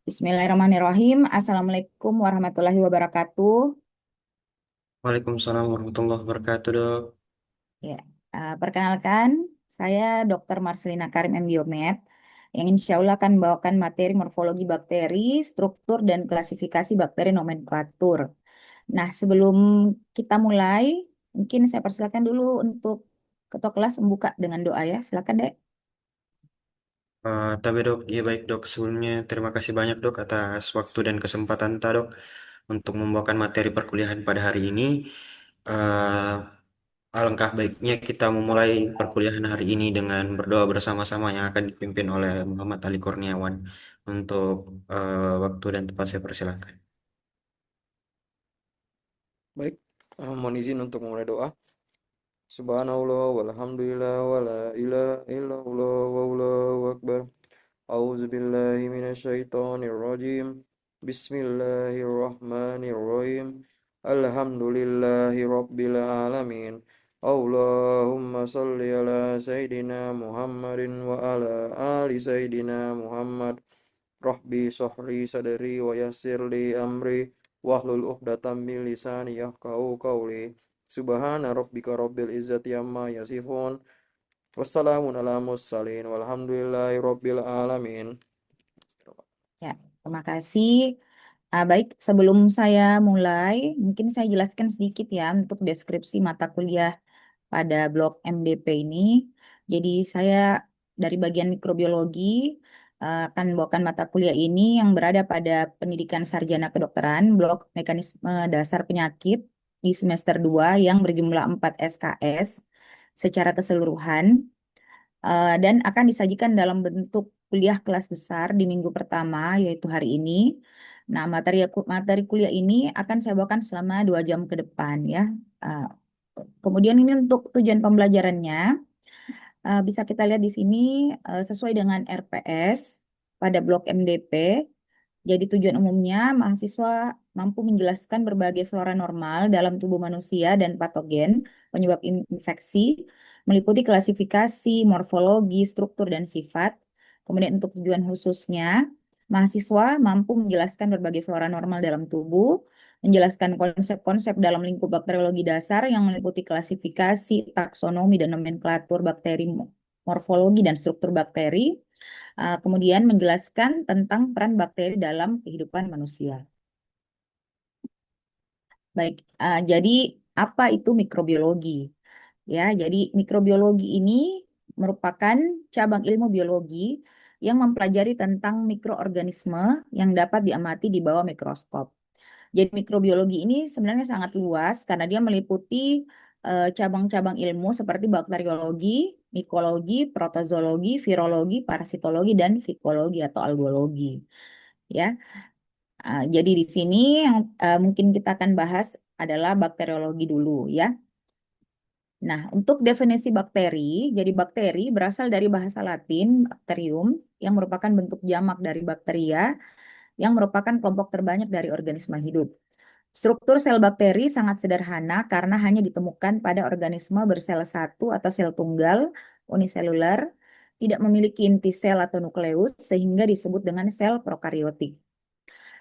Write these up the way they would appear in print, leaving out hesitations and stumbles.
Bismillahirrahmanirrahim. Assalamualaikum warahmatullahi wabarakatuh. Waalaikumsalam warahmatullahi wabarakatuh, dok. Ya, perkenalkan, saya Dr. Marcelina Karim M. Biomed yang insya Allah akan membawakan materi morfologi bakteri, struktur, dan klasifikasi bakteri nomenklatur. Nah, sebelum kita mulai, mungkin saya persilakan dulu untuk ketua kelas membuka dengan doa ya. Silakan, Dek. Tapi dok, ya baik dok. Sebelumnya terima kasih banyak dok atas waktu dan kesempatan dok untuk membawakan materi perkuliahan pada hari ini. Eh, Alangkah baiknya kita memulai perkuliahan hari ini dengan berdoa bersama-sama yang akan dipimpin oleh Muhammad Ali Kurniawan. Untuk waktu dan tempat saya persilakan. Baik, mohon izin untuk memulai doa. Subhanallah walhamdulillah wala ilaha illallah wallahu akbar. A'udzu billahi minasyaitonir rajim. Bismillahirrahmanirrahim. Alhamdulillahi rabbil alamin. Allahumma salli ala sayyidina Muhammadin wa ala ali sayyidina Muhammad. Rahbi sohri sadari wa yassir li amri wahlul uqdatam min lisani yafqahu qawli. Subhana rabbika rabbil izzati amma yasifun. Wassalamun ala mursalin walhamdulillahi rabbil alamin. Ya, terima kasih. Baik, sebelum saya mulai, mungkin saya jelaskan sedikit ya untuk deskripsi mata kuliah pada blok MDP ini. Jadi saya dari bagian mikrobiologi akan membawakan mata kuliah ini yang berada pada pendidikan sarjana kedokteran, blok mekanisme dasar penyakit di semester 2 yang berjumlah 4 SKS secara keseluruhan. Dan akan disajikan dalam bentuk kuliah kelas besar di minggu pertama, yaitu hari ini. Nah, materi kuliah ini akan saya bawakan selama 2 jam ke depan ya. Uh, Kemudian ini untuk tujuan pembelajarannya, bisa kita lihat di sini sesuai dengan RPS pada blok MDP. Jadi tujuan umumnya mahasiswa mampu menjelaskan berbagai flora normal dalam tubuh manusia dan patogen penyebab infeksi, meliputi klasifikasi, morfologi, struktur, dan sifat. Kemudian untuk tujuan khususnya, mahasiswa mampu menjelaskan berbagai flora normal dalam tubuh, menjelaskan konsep-konsep dalam lingkup bakteriologi dasar yang meliputi klasifikasi, taksonomi, dan nomenklatur bakteri, morfologi, dan struktur bakteri. Kemudian menjelaskan tentang peran bakteri dalam kehidupan manusia. Baik, jadi apa itu mikrobiologi? Ya, jadi mikrobiologi ini merupakan cabang ilmu biologi yang mempelajari tentang mikroorganisme yang dapat diamati di bawah mikroskop. Jadi mikrobiologi ini sebenarnya sangat luas karena dia meliputi cabang-cabang ilmu seperti bakteriologi, mikologi, protozoologi, virologi, parasitologi, dan fikologi atau algologi. Ya, jadi di sini yang mungkin kita akan bahas adalah bakteriologi dulu ya. Nah, untuk definisi bakteri, jadi bakteri berasal dari bahasa Latin bacterium yang merupakan bentuk jamak dari bakteria yang merupakan kelompok terbanyak dari organisme hidup. Struktur sel bakteri sangat sederhana karena hanya ditemukan pada organisme bersel satu atau sel tunggal, uniseluler, tidak memiliki inti sel atau nukleus sehingga disebut dengan sel prokariotik.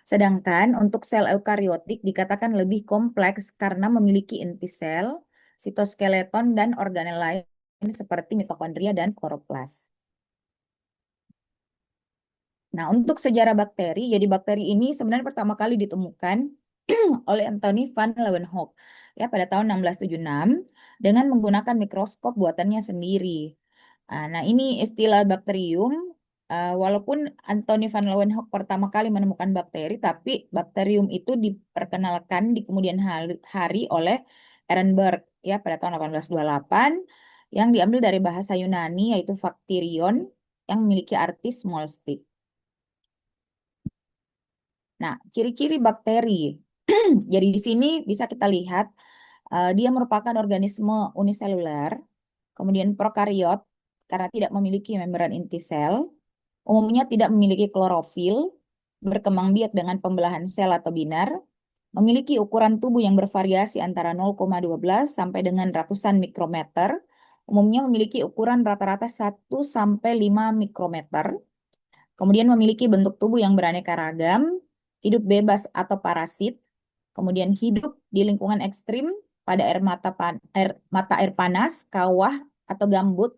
Sedangkan untuk sel eukariotik dikatakan lebih kompleks karena memiliki inti sel, sitoskeleton, dan organel lain seperti mitokondria dan kloroplas. Nah, untuk sejarah bakteri, jadi bakteri ini sebenarnya pertama kali ditemukan oleh Anthony van Leeuwenhoek ya pada tahun 1676 dengan menggunakan mikroskop buatannya sendiri. Nah, ini istilah bakterium. Walaupun Anthony van Leeuwenhoek pertama kali menemukan bakteri, tapi bakterium itu diperkenalkan di kemudian hari oleh Ehrenberg ya pada tahun 1828 yang diambil dari bahasa Yunani yaitu Bacterion yang memiliki arti small stick. Nah, ciri-ciri bakteri. Jadi di sini bisa kita lihat dia merupakan organisme uniseluler, kemudian prokariot karena tidak memiliki membran inti sel, umumnya tidak memiliki klorofil, berkembang biak dengan pembelahan sel atau binar, memiliki ukuran tubuh yang bervariasi antara 0,12 sampai dengan ratusan mikrometer, umumnya memiliki ukuran rata-rata 1 sampai 5 mikrometer. kemudian memiliki bentuk tubuh yang beraneka ragam, hidup bebas atau parasit, kemudian hidup di lingkungan ekstrim pada air panas, kawah, atau gambut.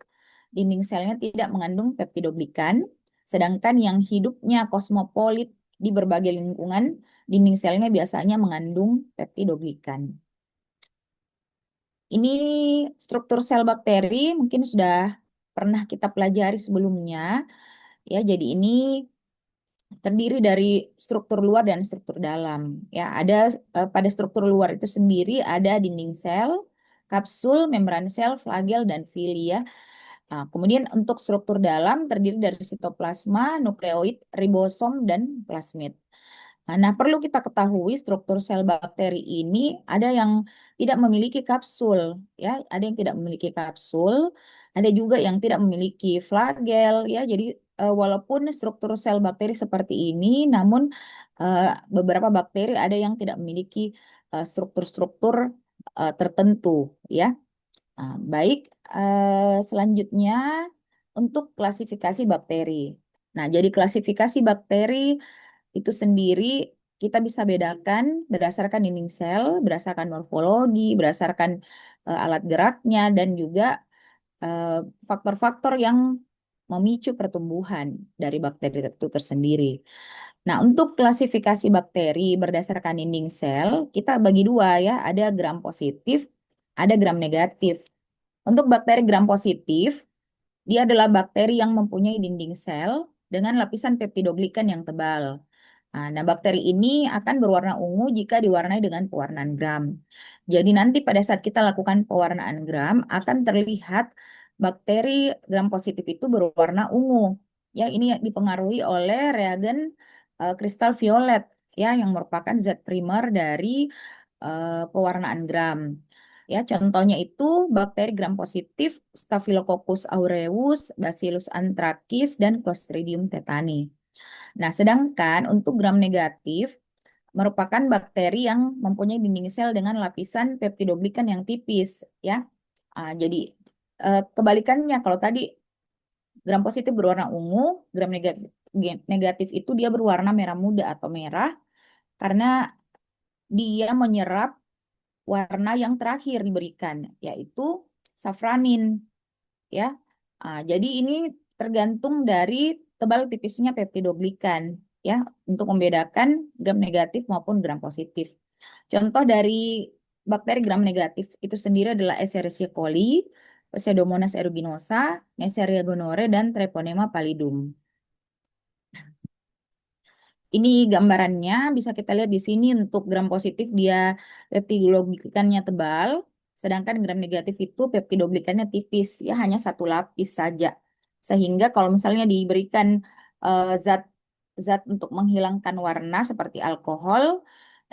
Dinding selnya tidak mengandung peptidoglikan, sedangkan yang hidupnya kosmopolit di berbagai lingkungan, dinding selnya biasanya mengandung peptidoglikan. Ini struktur sel bakteri mungkin sudah pernah kita pelajari sebelumnya. Ya, jadi ini terdiri dari struktur luar dan struktur dalam. Ya, ada pada struktur luar itu sendiri ada dinding sel, kapsul, membran sel, flagel, dan villi ya. Nah, kemudian untuk struktur dalam terdiri dari sitoplasma, nukleoid, ribosom, dan plasmid. Nah, perlu kita ketahui struktur sel bakteri ini ada yang tidak memiliki kapsul, ya, ada yang tidak memiliki kapsul, ada juga yang tidak memiliki flagel, ya. Jadi walaupun struktur sel bakteri seperti ini, namun beberapa bakteri ada yang tidak memiliki struktur-struktur tertentu, ya. Nah, baik, selanjutnya untuk klasifikasi bakteri. Nah, jadi klasifikasi bakteri itu sendiri kita bisa bedakan berdasarkan dinding sel, berdasarkan morfologi, berdasarkan alat geraknya, dan juga eh, faktor-faktor yang memicu pertumbuhan dari bakteri itu tersendiri. Nah, untuk klasifikasi bakteri berdasarkan dinding sel, kita bagi dua ya, ada gram positif, ada gram negatif. Untuk bakteri gram positif, dia adalah bakteri yang mempunyai dinding sel dengan lapisan peptidoglikan yang tebal. Nah, bakteri ini akan berwarna ungu jika diwarnai dengan pewarnaan gram. Jadi nanti pada saat kita lakukan pewarnaan gram akan terlihat bakteri gram positif itu berwarna ungu. Ya, ini dipengaruhi oleh reagen kristal violet ya yang merupakan zat primer dari pewarnaan gram. Ya, contohnya itu bakteri gram positif Staphylococcus aureus, Bacillus anthracis, dan Clostridium tetani. Nah, sedangkan untuk gram negatif merupakan bakteri yang mempunyai dinding sel dengan lapisan peptidoglikan yang tipis, ya. Jadi kebalikannya kalau tadi gram positif berwarna ungu, gram negatif itu dia berwarna merah muda atau merah karena dia menyerap warna yang terakhir diberikan, yaitu safranin, ya. Jadi ini tergantung dari tebal tipisnya peptidoglikan, ya, untuk membedakan gram negatif maupun gram positif. Contoh dari bakteri gram negatif itu sendiri adalah Escherichia coli, Pseudomonas aeruginosa, Neisseria gonorrhoeae, dan Treponema pallidum. Ini gambarannya bisa kita lihat di sini untuk gram positif dia peptidoglikannya tebal, sedangkan gram negatif itu peptidoglikannya tipis, ya hanya satu lapis saja. Sehingga kalau misalnya diberikan zat zat untuk menghilangkan warna seperti alkohol,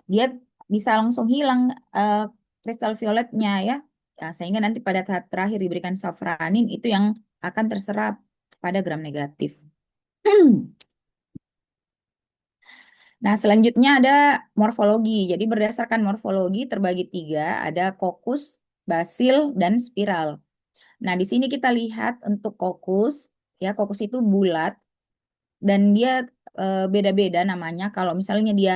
dia bisa langsung hilang eh, kristal violetnya ya. Ya, sehingga nanti pada tahap terakhir diberikan safranin itu yang akan terserap pada gram negatif. Nah, selanjutnya ada morfologi. Jadi berdasarkan morfologi terbagi tiga, ada kokus, basil, dan spiral. Nah, di sini kita lihat untuk kokus, ya kokus itu bulat dan dia beda-beda namanya. Kalau misalnya dia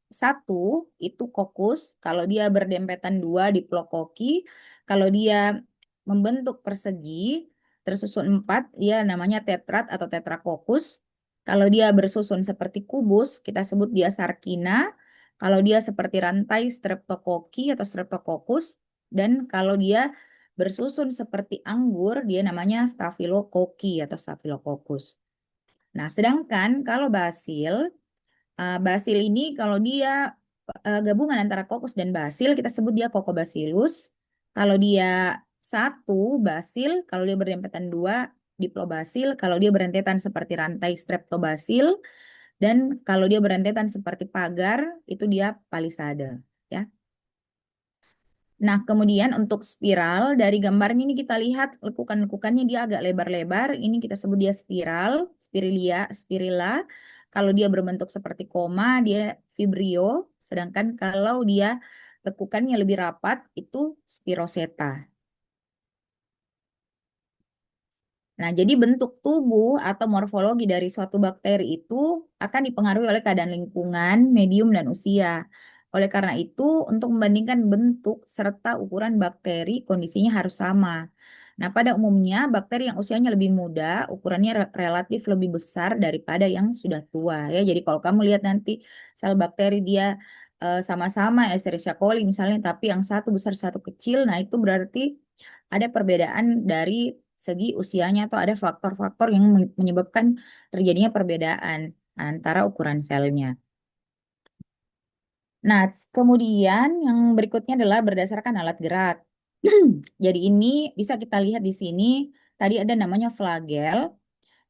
satu itu kokus, kalau dia berdempetan dua diplokoki, kalau dia membentuk persegi tersusun empat, dia namanya tetrat atau tetrakokus. Kalau dia bersusun seperti kubus, kita sebut dia sarkina. Kalau dia seperti rantai streptokoki atau streptokokus, dan kalau dia bersusun seperti anggur, dia namanya staphylokoki atau staphylococcus. Nah, sedangkan kalau basil, basil ini kalau dia gabungan antara kokus dan basil, kita sebut dia Coccobacillus. Kalau dia satu basil, kalau dia berdempetan dua diplobasil, kalau dia berentetan seperti rantai streptobasil, dan kalau dia berentetan seperti pagar, itu dia palisade. Ya. Nah, kemudian untuk spiral, dari gambarnya ini kita lihat lekukan-lekukannya dia agak lebar-lebar. Ini kita sebut dia spiral, spirilla. Kalau dia berbentuk seperti koma, dia vibrio. Sedangkan kalau dia lekukannya lebih rapat, itu spiroseta. Nah, jadi bentuk tubuh atau morfologi dari suatu bakteri itu akan dipengaruhi oleh keadaan lingkungan, medium, dan usia. Oleh karena itu, untuk membandingkan bentuk serta ukuran bakteri, kondisinya harus sama. Nah, pada umumnya, bakteri yang usianya lebih muda, ukurannya relatif lebih besar daripada yang sudah tua. Ya, jadi kalau kamu lihat nanti sel bakteri dia sama-sama Escherichia coli misalnya, tapi yang satu besar satu kecil, nah itu berarti ada perbedaan dari segi usianya atau ada faktor-faktor yang menyebabkan terjadinya perbedaan antara ukuran selnya. Nah, kemudian yang berikutnya adalah berdasarkan alat gerak. Jadi ini bisa kita lihat di sini, tadi ada namanya flagel,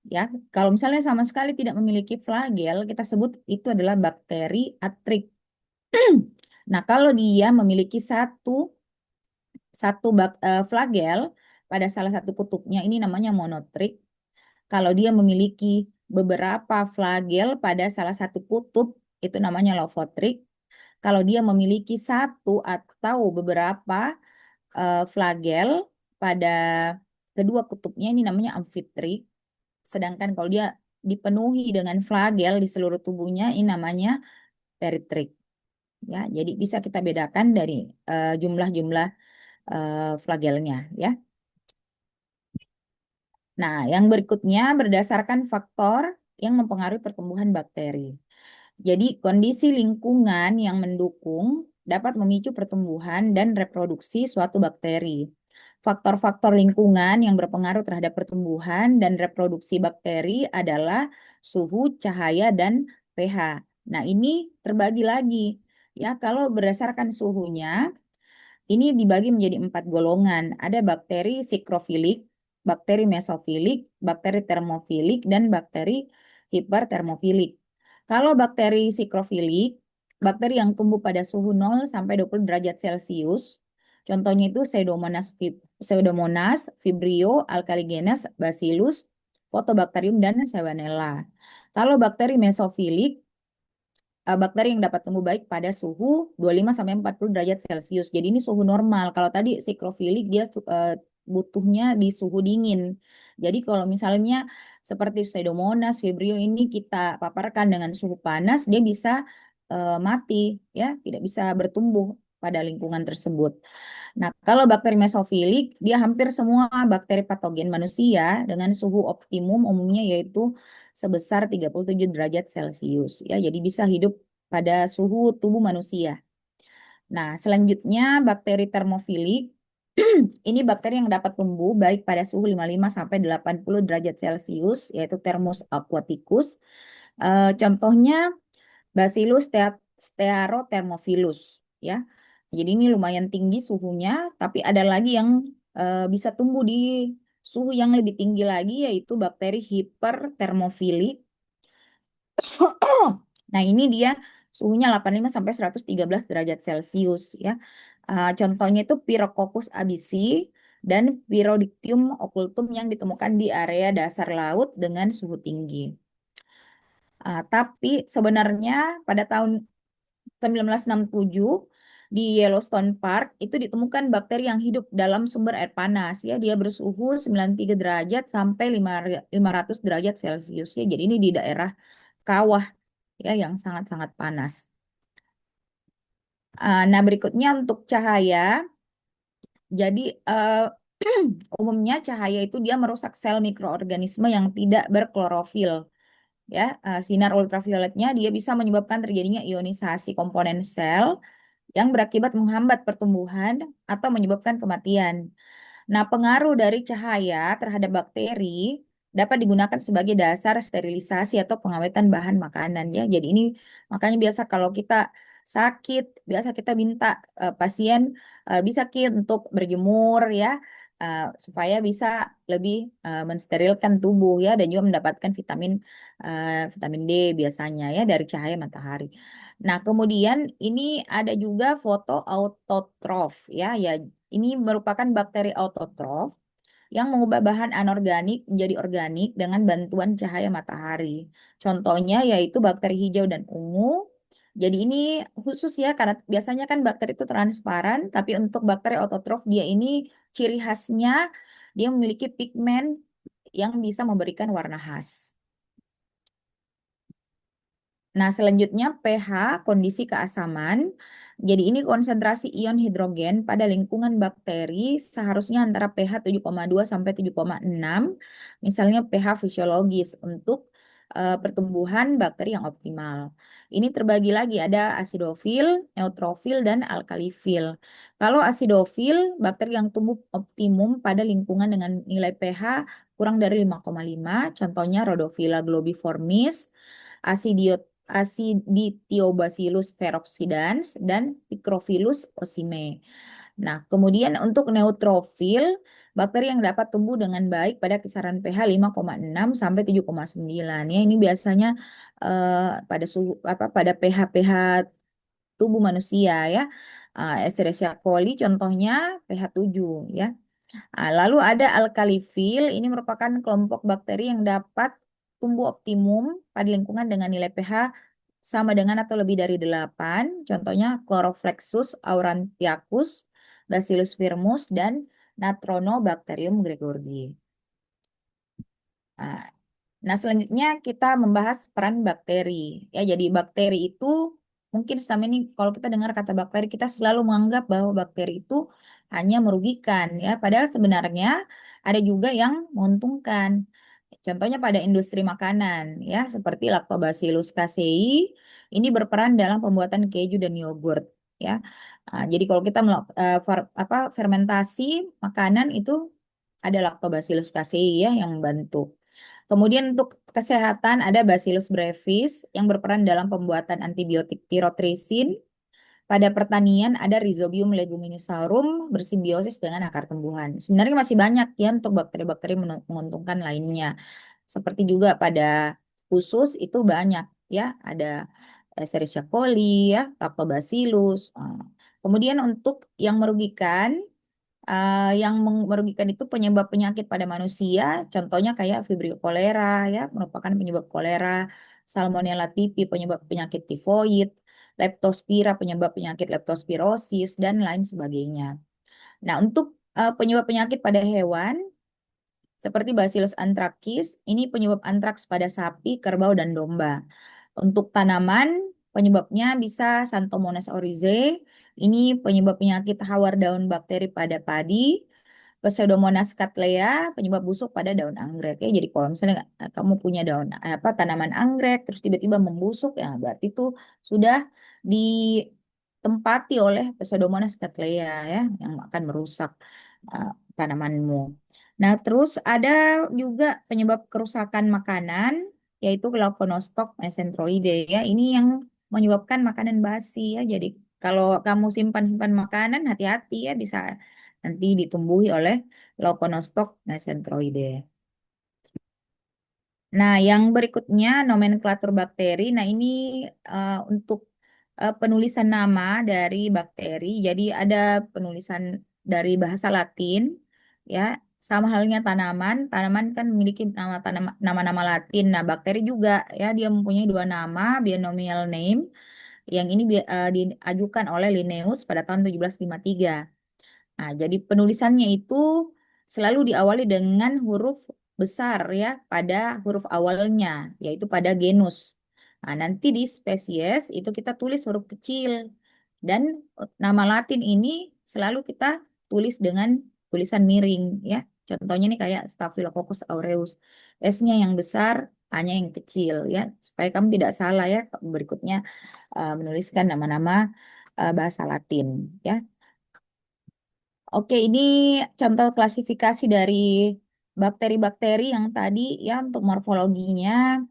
ya. Kalau misalnya sama sekali tidak memiliki flagel, kita sebut itu adalah bakteri atrik. Nah, kalau dia memiliki flagel pada salah satu kutubnya, ini namanya monotrik. Kalau dia memiliki beberapa flagel pada salah satu kutub, itu namanya lovotrik. Kalau dia memiliki satu atau beberapa flagel pada kedua kutubnya, ini namanya amfitrik. Sedangkan kalau dia dipenuhi dengan flagel di seluruh tubuhnya, ini namanya peritrik. Ya, jadi bisa kita bedakan dari jumlah-jumlah flagelnya, ya. Nah, yang berikutnya berdasarkan faktor yang mempengaruhi pertumbuhan bakteri. Jadi, kondisi lingkungan yang mendukung dapat memicu pertumbuhan dan reproduksi suatu bakteri. Faktor-faktor lingkungan yang berpengaruh terhadap pertumbuhan dan reproduksi bakteri adalah suhu, cahaya, dan pH. Nah, ini terbagi lagi. Ya, kalau berdasarkan suhunya, ini dibagi menjadi 4 golongan. Ada bakteri sikrofilik, bakteri mesofilik, bakteri termofilik, dan bakteri hipertermofilik. Kalau bakteri sikrofilik, bakteri yang tumbuh pada suhu 0 sampai 20 derajat Celcius, contohnya itu Pseudomonas, Vibrio, Alkaligenes, Bacillus, Photobacterium, dan Salmonella. Kalau bakteri mesofilik, bakteri yang dapat tumbuh baik pada suhu 25 sampai 40 derajat Celcius. Jadi ini suhu normal. Kalau tadi sikrofilik dia butuhnya di suhu dingin. Jadi kalau misalnya seperti Pseudomonas, Vibrio ini kita paparkan dengan suhu panas, dia bisa mati, ya, tidak bisa bertumbuh pada lingkungan tersebut. Nah, kalau bakteri mesofilik, dia hampir semua bakteri patogen manusia dengan suhu optimum umumnya yaitu sebesar 37 derajat Celcius. Ya, jadi bisa hidup pada suhu tubuh manusia. Nah, selanjutnya bakteri termofilik. Ini bakteri yang dapat tumbuh baik pada suhu 55 sampai 80 derajat Celcius, yaitu Thermus aquaticus. Contohnya Bacillus stearothermophilus, ya. Jadi ini lumayan tinggi suhunya, tapi ada lagi yang bisa tumbuh di suhu yang lebih tinggi lagi, yaitu bakteri hipertermofilik. Nah, ini dia suhunya 85 sampai 113 derajat Celcius, ya. Contohnya itu Pyrococcus absci dan Pyrodictyum occultum yang ditemukan di area dasar laut dengan suhu tinggi. Tapi sebenarnya pada tahun 1967 di Yellowstone Park itu ditemukan bakteri yang hidup dalam sumber air panas, ya. Dia bersuhu 93 derajat sampai 500 derajat Celcius, ya. Jadi ini di daerah kawah, ya, yang sangat-sangat panas. Nah, berikutnya untuk cahaya. Jadi umumnya cahaya itu dia merusak sel mikroorganisme yang tidak berklorofil. Ya, sinar ultravioletnya dia bisa menyebabkan terjadinya ionisasi komponen sel yang berakibat menghambat pertumbuhan atau menyebabkan kematian. Nah, pengaruh dari cahaya terhadap bakteri dapat digunakan sebagai dasar sterilisasi atau pengawetan bahan makanan, ya. Jadi ini makanya biasa kalau kita sakit, biasa kita minta pasien bisa untuk berjemur, ya, supaya bisa lebih mensterilkan tubuh, ya, dan juga mendapatkan vitamin D biasanya, ya, dari cahaya matahari. Nah, kemudian ini ada juga foto autotrof, ya, ya. Ini merupakan bakteri autotrof yang mengubah bahan anorganik menjadi organik dengan bantuan cahaya matahari. Contohnya yaitu bakteri hijau dan ungu. Jadi ini khusus, ya, karena biasanya kan bakteri itu transparan, tapi untuk bakteri autotrof dia ini ciri khasnya dia memiliki pigmen yang bisa memberikan warna khas. Nah, selanjutnya pH, kondisi keasaman. Jadi ini konsentrasi ion hidrogen pada lingkungan bakteri seharusnya antara pH 7,2 sampai 7,6. Misalnya pH fisiologis untuk pertumbuhan bakteri yang optimal. Ini terbagi lagi ada asidofil, neutrofil, dan alkalifil. Kalau asidofil, bakteri yang tumbuh optimum pada lingkungan dengan nilai pH kurang dari 5,5, contohnya Rhodophylla globiformis, Acidithiobacillus peroxidans, dan Picrophilus ocime. Nah, kemudian untuk neutrofil, bakteri yang dapat tumbuh dengan baik pada kisaran pH 5,6 sampai 7,9 ya. Ini biasanya pada suhu pada pH tubuh manusia ya. Escherichia coli contohnya pH 7 ya. Lalu ada alkalifil, ini merupakan kelompok bakteri yang dapat tumbuh optimum pada lingkungan dengan nilai pH sama dengan atau lebih dari 8. Contohnya Chloroflexus aurantiacus, Bacillus firmus, dan Natronobacterium gregorii. Nah, Nah, selanjutnya kita membahas peran bakteri. Ya, jadi bakteri itu mungkin selama ini kalau kita dengar kata bakteri, kita selalu menganggap bahwa bakteri itu hanya merugikan, ya. Padahal sebenarnya ada juga yang menguntungkan. Contohnya pada industri makanan, ya, seperti Lactobacillus casei, ini berperan dalam pembuatan keju dan yogurt, ya. Jadi kalau kita fermentasi makanan itu ada Lactobacillus casei ya yang membantu. Kemudian untuk kesehatan ada Bacillus brevis yang berperan dalam pembuatan antibiotik tirotrisin. Pada pertanian ada Rhizobium leguminosarum bersimbiosis dengan akar tumbuhan. Sebenarnya masih banyak ya untuk bakteri-bakteri menguntungkan lainnya. Seperti juga pada usus itu banyak ya, ada Escherichia coli ya, Lactobacillus. Kemudian untuk yang merugikan merugikan itu penyebab penyakit pada manusia, contohnya kayak Vibrio cholera ya, merupakan penyebab kolera, Salmonella typhi penyebab penyakit tifoid, Leptospira penyebab penyakit leptospirosis dan lain sebagainya. Nah, untuk penyebab penyakit pada hewan seperti Bacillus anthracis, ini penyebab antraks pada sapi, kerbau, dan domba. Untuk tanaman, penyebabnya bisa Xanthomonas oryzae, ini penyebab penyakit hawar daun bakteri pada padi. Pseudomonas cattleya, penyebab busuk pada daun anggrek. Ya, jadi kalau misalnya kamu punya tanaman anggrek, terus tiba-tiba membusuk, ya berarti itu sudah ditempati oleh Pseudomonas cattleya ya, yang akan merusak tanamanmu. Nah, terus ada juga penyebab kerusakan makanan, yaitu Glauconostoc mesenteroide ya. Ini yang menyebabkan makanan basi ya. Jadi kalau kamu simpan-simpan makanan, hati-hati ya, bisa nanti ditumbuhi oleh Glauconostoc mesenteroide. Nah, yang berikutnya nomenklatur bakteri. Nah, ini untuk penulisan nama dari bakteri. Jadi ada penulisan dari bahasa Latin, ya. Sama halnya tanaman. Tanaman kan memiliki nama-nama Latin. Nah, bakteri juga, ya, dia mempunyai dua nama, binomial name. Yang ini diajukan oleh Linnaeus pada tahun 1753. Nah, jadi penulisannya itu selalu diawali dengan huruf besar ya pada huruf awalnya, yaitu pada genus. Nah, nanti di spesies itu kita tulis huruf kecil. Dan nama Latin ini selalu kita tulis dengan tulisan miring ya. Contohnya nih kayak Staphylococcus aureus. S-nya yang besar, A-nya yang kecil ya. Supaya kamu tidak salah ya berikutnya menuliskan nama-nama bahasa Latin ya. Oke, ini contoh klasifikasi dari bakteri-bakteri yang tadi ya untuk morfologinya.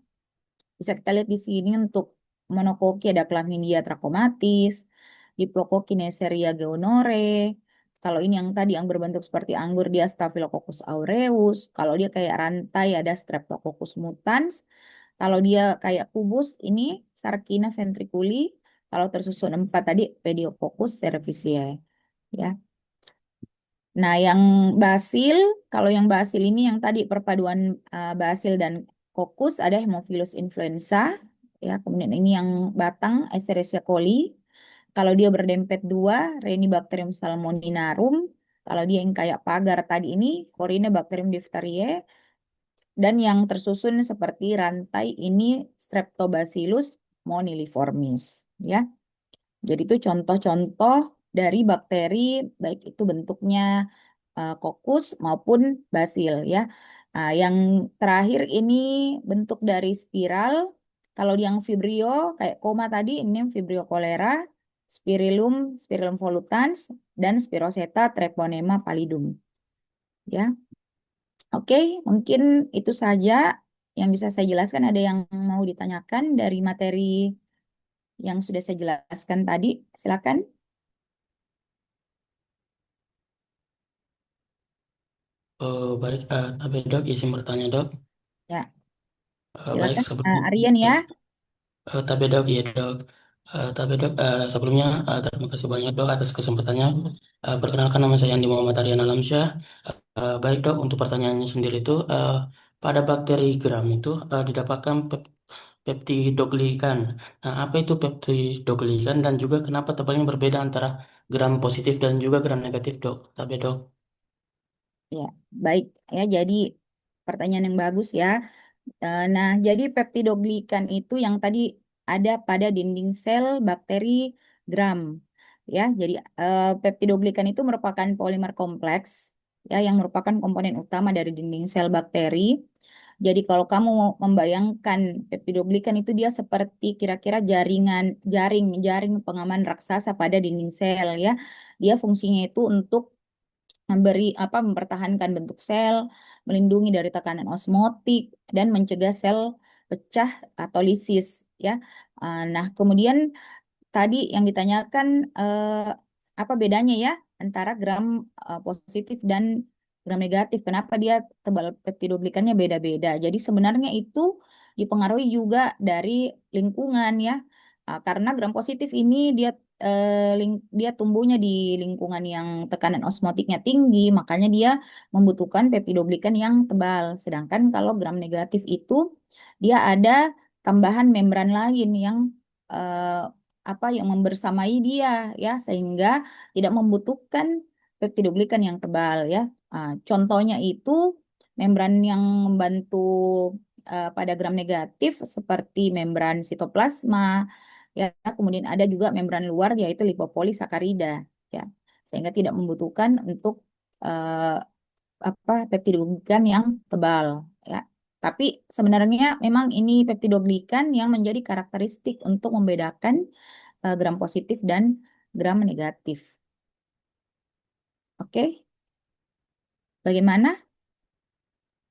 Bisa kita lihat di sini untuk monokoki ada Chlamydia trachomatis, Diplococi Neisseria gonorrhoeae. Kalau ini yang tadi yang berbentuk seperti anggur dia Staphylococcus aureus. Kalau dia kayak rantai ada Streptococcus mutans. Kalau dia kayak kubus ini Sarcina ventriculi. Kalau tersusun 4 tadi Pediococcus cerevisiae. Ya. Nah, yang basil, kalau yang basil ini yang tadi perpaduan basil dan kokus ada Haemophilus influenza, ya. Kemudian ini yang batang Escherichia coli. Kalau dia berdempet dua, Rhenibacterium salmoninarum. Kalau dia yang kayak pagar tadi ini, Corynebacterium diphtheriae. dan yang tersusun seperti rantai ini Streptobacillus moniliformis, ya. Jadi itu contoh-contoh dari bakteri, baik itu bentuknya kokus maupun basil, ya. Yang terakhir ini bentuk dari spiral. Kalau yang Vibrio kayak koma tadi, ini Vibrio cholera, Spirillum volutans, dan Spiroseta treponema pallidum. Ya, oke, mungkin itu saja yang bisa saya jelaskan. Ada yang mau ditanyakan dari materi yang sudah saya jelaskan tadi? Silakan. Baik, tapi dok, izin bertanya dok. Ya, Baik, silakan. sebelum, Aryan ya. tapi dok, ya dok. Tapi dok, sebelumnya terima kasih banyak dok atas kesempatannya. Perkenalkan nama saya Andi Muhammad Aryan Alamsyah. Baik dok, untuk pertanyaannya sendiri itu, pada bakteri gram itu didapatkan peptidoglikan. Nah, apa itu peptidoglikan dan juga kenapa tebalnya berbeda antara gram positif dan juga gram negatif dok? Tapi dok. Ya, baik ya. Jadi pertanyaan yang bagus ya. Nah, jadi peptidoglikan itu yang tadi ada pada dinding sel bakteri gram. Ya, jadi peptidoglikan itu merupakan polimer kompleks ya yang merupakan komponen utama dari dinding sel bakteri. Jadi kalau kamu mau membayangkan peptidoglikan itu dia seperti kira-kira jaring pengaman raksasa pada dinding sel ya. Dia fungsinya itu untuk mempertahankan bentuk sel, melindungi dari tekanan osmotik dan mencegah sel pecah atau lisis ya. Nah, kemudian tadi yang ditanyakan apa bedanya ya antara gram positif dan gram negatif? Kenapa dia tebal peptidoglikannya beda-beda? Jadi sebenarnya itu dipengaruhi juga dari lingkungan ya. Karena gram positif ini dia tumbuhnya di lingkungan yang tekanan osmotiknya tinggi, makanya dia membutuhkan peptidoglikan yang tebal. Sedangkan kalau gram negatif itu dia ada tambahan membran lain yang eh, yang membersamai dia ya sehingga tidak membutuhkan peptidoglikan yang tebal ya. Contohnya itu membran yang membantu pada gram negatif seperti membran sitoplasma ya, kemudian ada juga membran luar yaitu lipopolisakarida ya. Sehingga tidak membutuhkan untuk eh, peptidoglikan yang tebal ya. Tapi sebenarnya memang ini peptidoglikan yang menjadi karakteristik untuk membedakan gram positif dan gram negatif. Oke, bagaimana?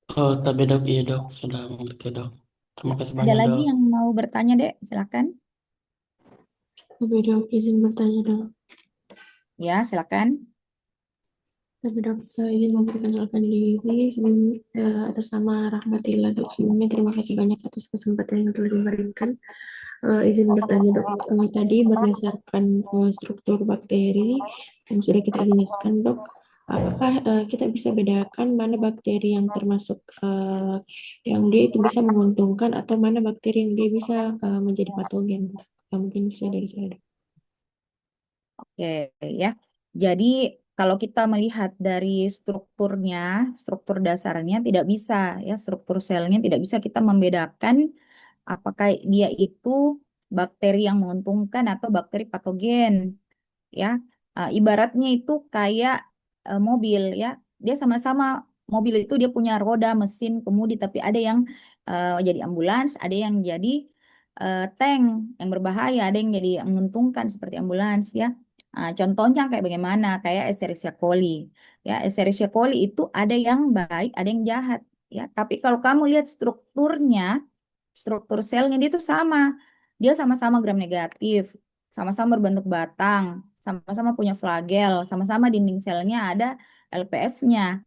Tapi dok, iya dok, sudah mengerti dok. Ya, Terima kasih ada banyak lagi dok. yang mau bertanya, Dek? Silakan. Tapi dok, izin bertanya dok. Ya, silakan. Tapi dok, izin memperkenalkan diri atas nama Rahmatillah dok. Sebelumnya terima kasih banyak atas kesempatan yang telah diberikan. Izin bertanya dok, tadi berdasarkan struktur bakteri yang sudah kita jelaskan dok, apakah kita bisa bedakan mana bakteri yang termasuk yang dia itu bisa menguntungkan atau mana bakteri yang dia bisa menjadi patogen? Mungkin bisa dari saya dok. Oke, ya. Jadi kalau kita melihat dari strukturnya, struktur dasarnya tidak bisa ya, struktur selnya tidak bisa kita membedakan apakah dia itu bakteri yang menguntungkan atau bakteri patogen. Ya. Ibaratnya itu kayak mobil ya, dia sama-sama mobil itu dia punya roda, mesin, kemudi, tapi ada yang jadi ambulans, ada yang jadi tank yang berbahaya, ada yang jadi menguntungkan seperti ambulans ya. Contohnya kayak bagaimana? Kayak Escherichia coli ya. Escherichia coli itu ada yang baik, ada yang jahat ya. Tapi kalau kamu lihat strukturnya, struktur selnya dia tuh sama. Dia sama-sama gram negatif, sama-sama berbentuk batang, sama-sama punya flagel, sama-sama dinding selnya ada LPS-nya.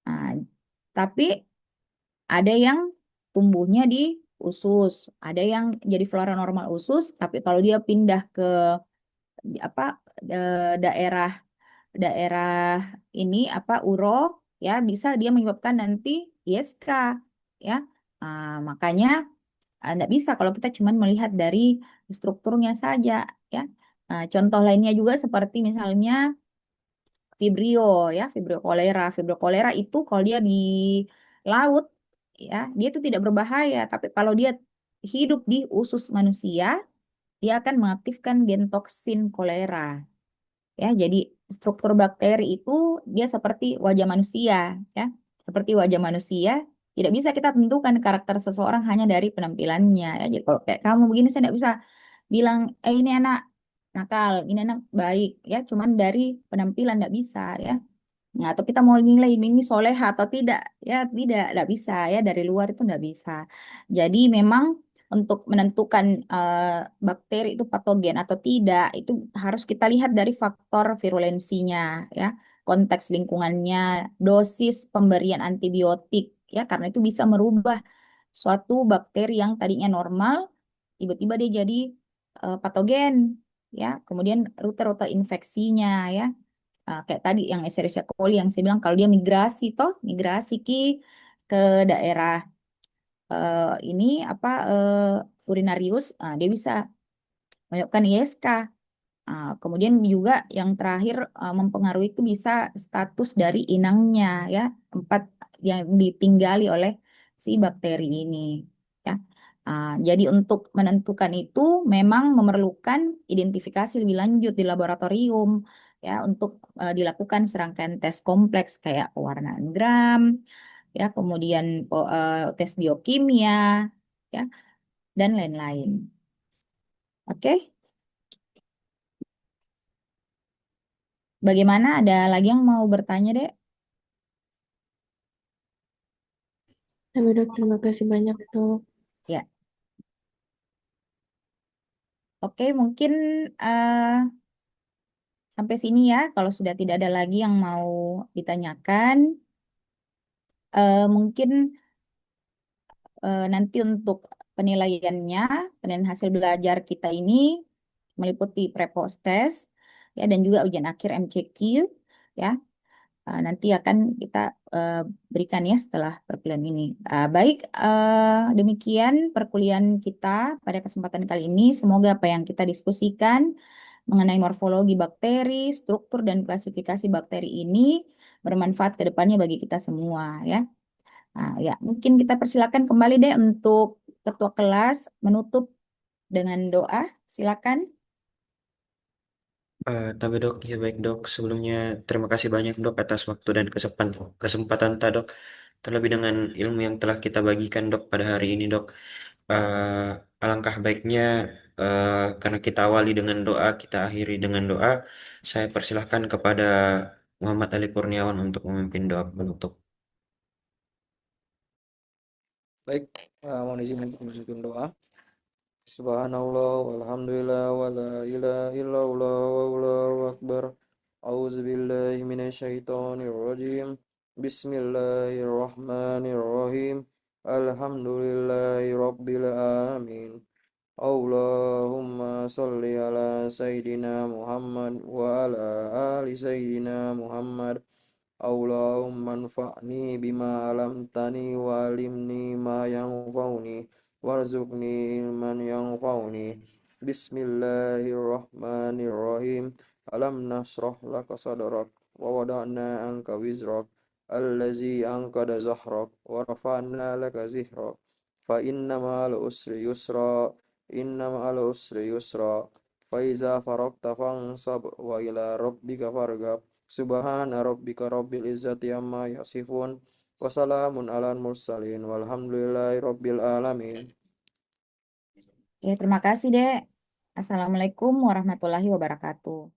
Nah, tapi ada yang tumbuhnya di usus, ada yang jadi flora normal usus, tapi kalau dia pindah ke apa daerah daerah ini uro ya bisa dia menyebabkan nanti ISK ya. Makanya nggak bisa kalau kita cuma melihat dari strukturnya saja ya. Contoh lainnya juga seperti misalnya Vibrio ya, Vibrio kolera. Vibrio kolera itu kalau dia di laut ya, dia itu tidak berbahaya. Tapi kalau dia hidup di usus manusia, dia akan mengaktifkan gen toksin kolera. Ya, jadi struktur bakteri itu dia seperti wajah manusia, ya. Seperti wajah manusia, tidak bisa kita tentukan karakter seseorang hanya dari penampilannya, ya. Jadi kalau kayak kamu begini saya tidak bisa bilang ini anak nakal, ini anak baik, ya. Cuman dari penampilan tidak bisa, ya. Nah, atau kita mau nilai ini soleha atau tidak, ya tidak bisa ya dari luar itu tidak bisa. Jadi memang untuk menentukan bakteri itu patogen atau tidak itu harus kita lihat dari faktor virulensinya, ya, konteks lingkungannya, dosis pemberian antibiotik, ya karena itu bisa merubah suatu bakteri yang tadinya normal tiba-tiba dia jadi patogen, ya. Kemudian rute-rute infeksinya, ya. Kayak tadi yang Escherichia coli yang saya bilang kalau dia migrasi ke daerah ini apa urinarius, dia bisa menyebabkan ISK. Kemudian juga yang terakhir mempengaruhi itu bisa status dari inangnya, ya, tempat yang ditinggali oleh si bakteri ini, ya. Jadi untuk menentukan itu memang memerlukan identifikasi lebih lanjut di laboratorium, ya, untuk dilakukan serangkaian tes kompleks kayak pewarnaan gram, ya, kemudian tes biokimia, ya, dan lain-lain. Oke, bagaimana? Ada lagi yang mau bertanya, Dek? Tapi dok, terima kasih banyak dok. Ya, oke, mungkin eh, sampai sini ya. Kalau sudah tidak ada lagi yang mau ditanyakan, mungkin nanti untuk penilaiannya, penilaian hasil belajar kita ini meliputi pre-post test, ya, dan juga ujian akhir MCQ, ya. Nanti akan kita eh, berikan ya setelah perkuliahan ini. Baik, demikian perkuliahan kita pada kesempatan kali ini. Semoga apa yang kita diskusikan mengenai morfologi bakteri, struktur dan klasifikasi bakteri ini bermanfaat ke depannya bagi kita semua, ya. Ya, mungkin kita persilakan kembali deh untuk ketua kelas menutup dengan doa. Silakan. Tapi dok, ya baik dok. Sebelumnya terima kasih banyak dok atas waktu dan kesempatan dok. Terlebih dengan ilmu yang telah kita bagikan dok pada hari ini dok. Alangkah baiknya karena kita awali dengan doa, kita akhiri dengan doa. Saya persilahkan kepada Muhammad Ali Kurniawan untuk memimpin doa penutup. Baik, mohon izin untuk memimpin doa. Subhanallah walhamdulillah wa la ilaha illallah wallahu akbar. A'udzu billahi minasyaitonir rajim. Bismillahirrahmanirrahim. Alhamdulillahi rabbil alamin. Allahumma salli ala sayyidina Muhammad wa ala ali sayyidina Muhammad. Allahumma anfa'ni bima alamtani wa alimni ma yanfa'uni warzuqni ilman yanfa'uni. Bismillahirrahmanirrahim. Alam nasrah laka sadrak wa wada'na anka wizrak allazi anqada zahrak wa rafa'na laka zihrak fa inna ma'al usri yusra inna ma'al usri yusra fa iza faragta fansab wa ila rabbika fargab. Subhana rabbika rabbil izzati amma yasifun wa salamun alal mursalin walhamdulillahi rabbil alamin. Ya, terima kasih, Dek. Assalamualaikum warahmatullahi wabarakatuh.